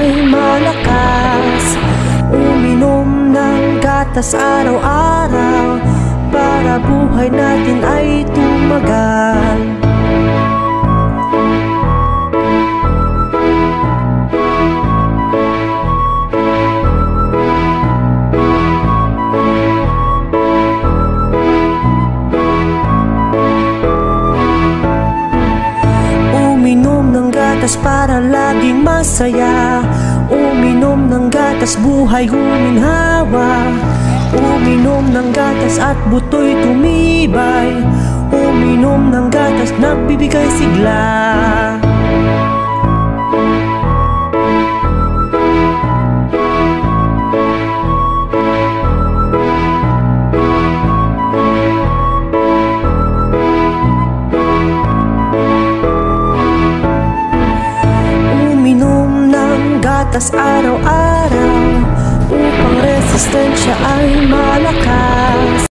ay malakas. Uminom ng gatas araw-araw para buhay natin ay tumagal. Para laging masaya, uminom ng gatas, buhay guminhawa. Uminom ng gatas at buto'y tumibay. Uminom ng gatas, nagbibigay sigla. Gatas araw-araw upang resistensya ay malakas.